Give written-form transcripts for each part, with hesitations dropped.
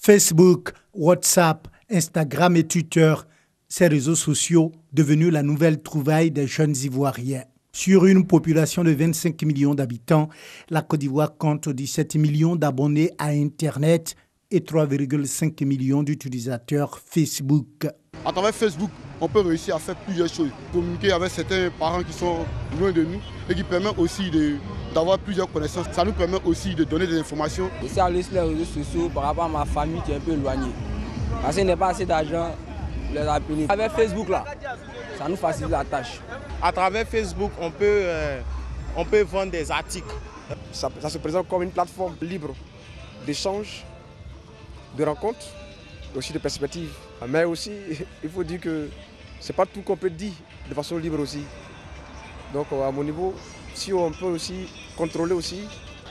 Facebook, WhatsApp, Instagram et Twitter, ces réseaux sociaux devenus la nouvelle trouvaille des jeunes Ivoiriens. Sur une population de 25 millions d'habitants, la Côte d'Ivoire compte 17 millions d'abonnés à Internet et 3,5 millions d'utilisateurs Facebook. À travers Facebook, on peut réussir à faire plusieurs choses. Communiquer avec certains parents qui sont loin de nous et qui permet aussi d'avoir plusieurs connaissances. Ça nous permet aussi de donner des informations. Aussi à les réseaux sociaux par rapport à ma famille qui est un peu éloignée. Parce qu'il n'y a pas assez d'argent, les appeler. Avec Facebook là, ça nous facilite la tâche. À travers Facebook, on peut vendre des articles. Ça se présente comme une plateforme libre d'échange, de rencontres, aussi de perspectives. Mais aussi, il faut dire que ce n'est pas tout qu'on peut dire de façon libre aussi. Donc à mon niveau, si on peut aussi contrôler aussi,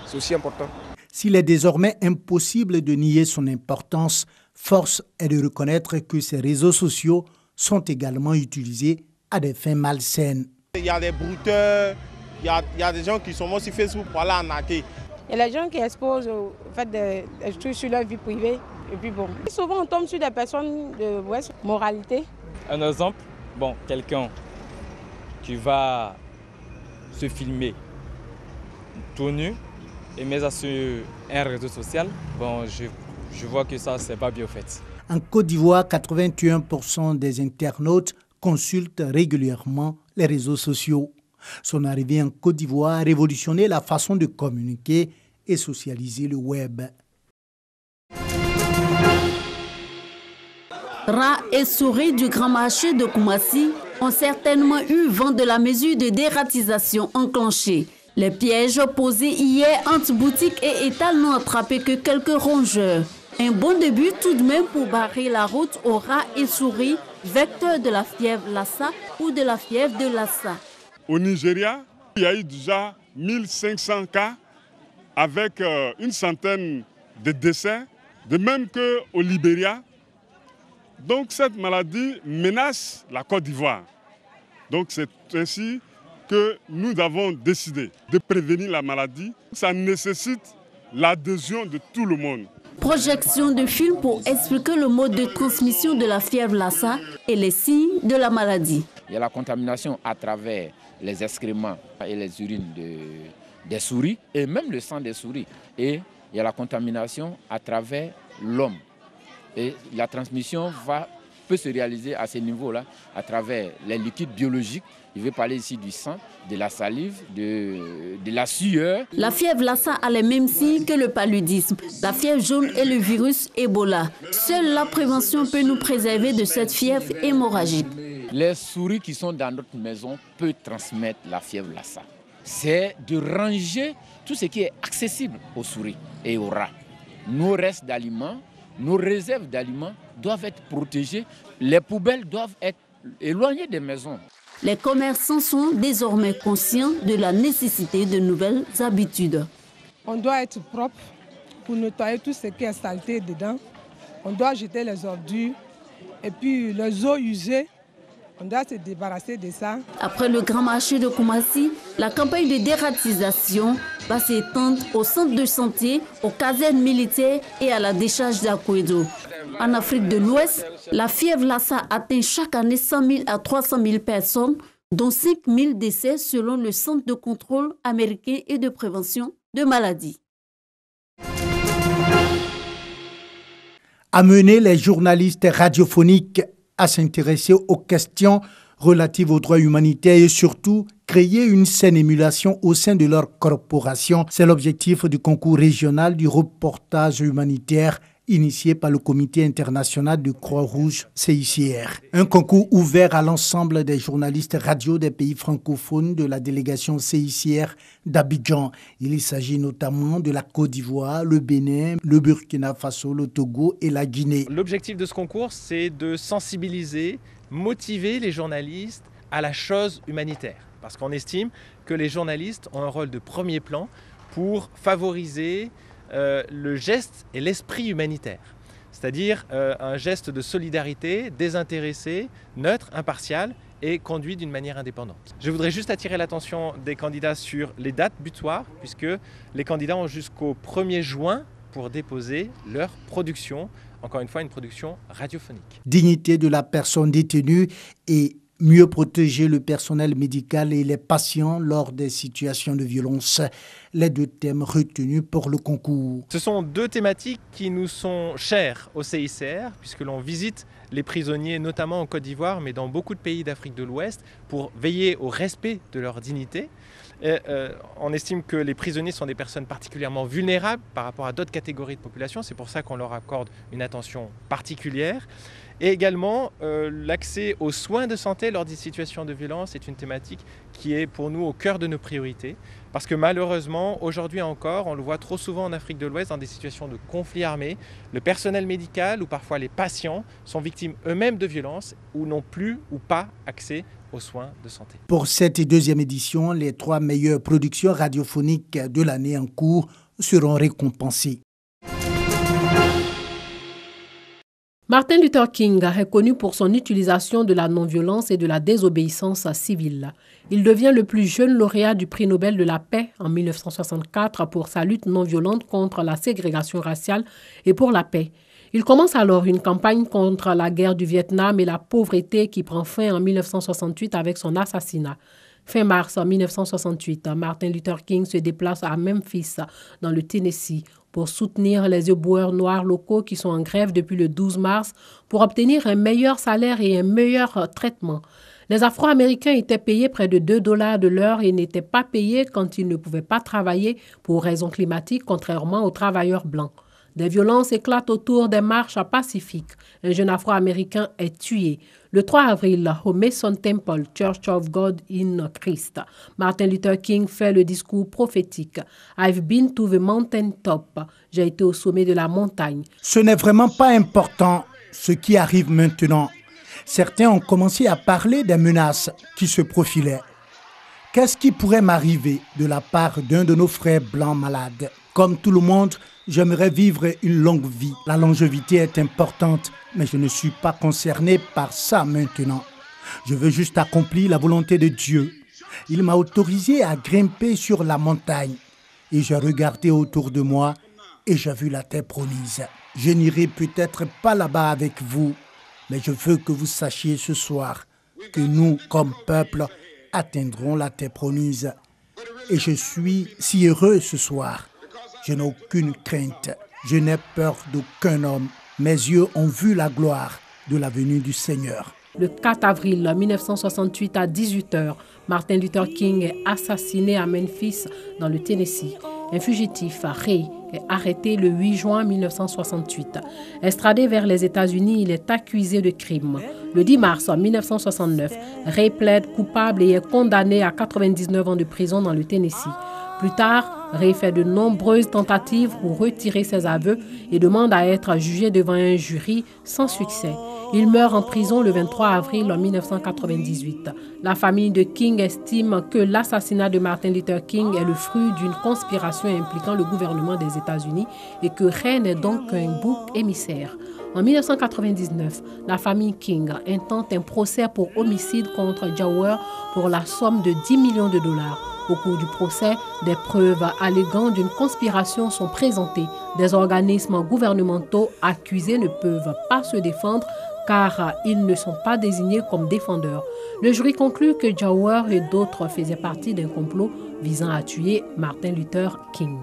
c'est aussi important. S'il est désormais impossible de nier son importance, force est de reconnaître que ces réseaux sociaux sont également utilisés à des fins malsaines. Il y a des brouteurs, il y a des gens qui sont sur Facebook pour aller arnaquer. Il y a des gens qui exposent au fait des trucs sur leur vie privée. Et puis bon, souvent on tombe sur des personnes de mauvaise moralité. Un exemple, quelqu'un qui va se filmer tout nu et mettre ça sur un réseau social, je vois que ça, c'est pas bien fait. En Côte d'Ivoire, 81% des internautes consultent régulièrement les réseaux sociaux. Son arrivée en Côte d'Ivoire a révolutionné la façon de communiquer et socialiser le web. Rats et souris du grand marché de Koumassi ont certainement eu vent de la mesure de dératisation enclenchée. Les pièges posés hier entre boutiques et étals n'ont attrapé que quelques rongeurs. Un bon début tout de même pour barrer la route aux rats et souris, vecteurs de la fièvre Lassa ou de la fièvre de Lassa. Au Nigeria, il y a eu déjà 1500 cas avec une centaine de décès, de même qu'au Libéria. Donc cette maladie menace la Côte d'Ivoire. Donc c'est ainsi que nous avons décidé de prévenir la maladie. Ça nécessite l'adhésion de tout le monde. Projection de film pour expliquer le mode de transmission de la fièvre Lassa et les signes de la maladie. Il y a la contamination à travers les excréments et les urines des souris et même le sang des souris. Et il y a la contamination à travers l'homme. Et la transmission peut se réaliser à ce niveau-là à travers les liquides biologiques. Je vais parler ici du sang, de la salive, de la sueur. La fièvre Lassa a les mêmes signes que le paludisme, la fièvre jaune et le virus Ebola. Seule la prévention peut nous préserver de cette fièvre hémorragique. Les souris qui sont dans notre maison peuvent transmettre la fièvre Lassa. C'est de ranger tout ce qui est accessible aux souris et aux rats. Nos restes d'aliments, nos réserves d'aliments doivent être protégées. Les poubelles doivent être éloignées des maisons. Les commerçants sont désormais conscients de la nécessité de nouvelles habitudes. On doit être propre pour nettoyer tout ce qui est saleté dedans. On doit jeter les ordures et puis les eaux usées. On doit se débarrasser de ça. Après le grand marché de Koumassi, la campagne de dératisation va s'étendre au centre de santé, aux casernes militaires et à la décharge d'Akouedo. En Afrique de l'Ouest, la fièvre Lassa atteint chaque année 100 000 à 300 000 personnes, dont 5 000 décès selon le Centre de contrôle américain et de prévention de maladies. Amener les journalistes radiophoniques à s'intéresser aux questions relatives aux droits humanitaires et surtout créer une saine émulation au sein de leur corporation. C'est l'objectif du concours régional du reportage humanitaire initié par le Comité international de Croix-Rouge CICR. Un concours ouvert à l'ensemble des journalistes radio des pays francophones de la délégation CICR d'Abidjan. Il s'agit notamment de la Côte d'Ivoire, le Bénin, le Burkina Faso, le Togo et la Guinée. L'objectif de ce concours, c'est de sensibiliser, motiver les journalistes à la chose humanitaire. Parce qu'on estime que les journalistes ont un rôle de premier plan pour favoriser le geste et l'esprit humanitaire, c'est-à-dire un geste de solidarité désintéressé, neutre, impartial et conduit d'une manière indépendante. Je voudrais juste attirer l'attention des candidats sur les dates butoirs, puisque les candidats ont jusqu'au 1er juin pour déposer leur production, encore une fois une production radiophonique. Dignité de la personne détenue et mieux protéger le personnel médical et les patients lors des situations de violence, les deux thèmes retenus pour le concours. Ce sont deux thématiques qui nous sont chères au CICR, puisque l'on visite les prisonniers, notamment en Côte d'Ivoire, mais dans beaucoup de pays d'Afrique de l'Ouest, pour veiller au respect de leur dignité. On estime que les prisonniers sont des personnes particulièrement vulnérables par rapport à d'autres catégories de population. C'est pour ça qu'on leur accorde une attention particulière. Et également, l'accès aux soins de santé lors des situations de violence est une thématique qui est pour nous au cœur de nos priorités. Parce que malheureusement, aujourd'hui encore, on le voit trop souvent en Afrique de l'Ouest dans des situations de conflits armés. Le personnel médical ou parfois les patients sont victimes eux-mêmes de violences ou n'ont plus ou pas accès aux soins de santé. Pour cette deuxième édition, les 3 meilleures productions radiophoniques de l'année en cours seront récompensées. Martin Luther King est connu pour son utilisation de la non-violence et de la désobéissance civile. Il devient le plus jeune lauréat du prix Nobel de la paix en 1964 pour sa lutte non-violente contre la ségrégation raciale et pour la paix. Il commence alors une campagne contre la guerre du Vietnam et la pauvreté qui prend fin en 1968 avec son assassinat. Fin mars 1968, Martin Luther King se déplace à Memphis, dans le Tennessee, pour soutenir les éboueurs noirs locaux qui sont en grève depuis le 12 mars pour obtenir un meilleur salaire et un meilleur traitement. Les Afro-Américains étaient payés près de $2 de l'heure et n'étaient pas payés quand ils ne pouvaient pas travailler pour raisons climatiques, contrairement aux travailleurs blancs. Des violences éclatent autour des marches pacifiques. Un jeune Afro-Américain est tué. Le 3 avril, au Mason Temple, Church of God in Christ, Martin Luther King fait le discours prophétique. I've been to the mountain top. J'ai été au sommet de la montagne. Ce n'est vraiment pas important ce qui arrive maintenant. Certains ont commencé à parler des menaces qui se profilaient. Qu'est-ce qui pourrait m'arriver de la part d'un de nos frères blancs malades? Comme tout le monde, j'aimerais vivre une longue vie. La longévité est importante, mais je ne suis pas concerné par ça maintenant. Je veux juste accomplir la volonté de Dieu. Il m'a autorisé à grimper sur la montagne. Et j'ai regardé autour de moi et j'ai vu la terre promise. Je n'irai peut-être pas là-bas avec vous, mais je veux que vous sachiez ce soir que nous, comme peuple, atteindrons la terre promise. Et je suis si heureux ce soir. Je n'ai aucune crainte. Je n'ai peur d'aucun homme. Mes yeux ont vu la gloire de la venue du Seigneur. Le 4 avril 1968 à 18h, Martin Luther King est assassiné à Memphis, dans le Tennessee. Un fugitif, Ray, est arrêté le 8 juin 1968. Extradé vers les États-Unis, il est accusé de crime. Le 10 mars 1969, Ray plaide coupable et est condamné à 99 ans de prison dans le Tennessee. Plus tard, Ray fait de nombreuses tentatives pour retirer ses aveux et demande à être jugé devant un jury sans succès. Il meurt en prison le 23 avril 1998. La famille de King estime que l'assassinat de Martin Luther King est le fruit d'une conspiration impliquant le gouvernement des États-Unis et que Ray n'est donc qu'un bouc émissaire. En 1999, la famille King intente un procès pour homicide contre Jawor pour la somme de $10 millions. Au cours du procès, des preuves alléguant d'une conspiration sont présentées. Des organismes gouvernementaux accusés ne peuvent pas se défendre car ils ne sont pas désignés comme défendeurs. Le jury conclut que Jawor et d'autres faisaient partie d'un complot visant à tuer Martin Luther King.